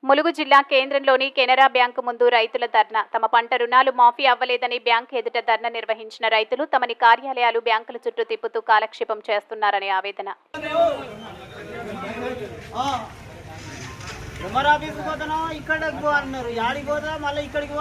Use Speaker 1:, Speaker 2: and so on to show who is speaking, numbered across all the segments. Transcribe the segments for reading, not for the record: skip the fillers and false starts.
Speaker 1: ములుగు జిల్లా కేంద్రంలోని కెనరా బ్యాంకు ముందు రైతుల ధర్నా. తమ పంట రుణాలు మాఫీ అవ్వలేదని బ్యాంకు ఎదుట ధర్నా నిర్వహించిన రైతులు తమని కార్యాలయాలు బ్యాంకుల చుట్టూ తిప్పుతూ కాలక్షేపం చేస్తున్నారని ఆవేదన.
Speaker 2: ఉమర్ ఆఫీస్ పోతాను ఇక్కడ అన్నారు యాడికి పోతా మళ్ళీ ఇక్కడికి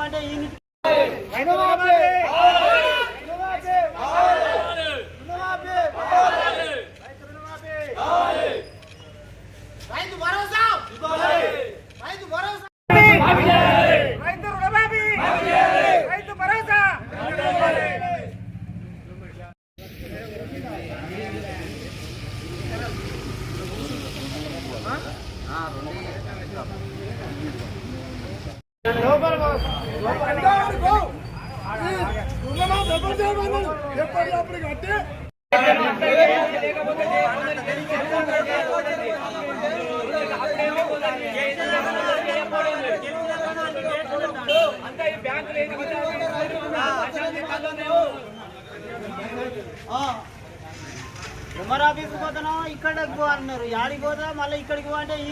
Speaker 2: అంటే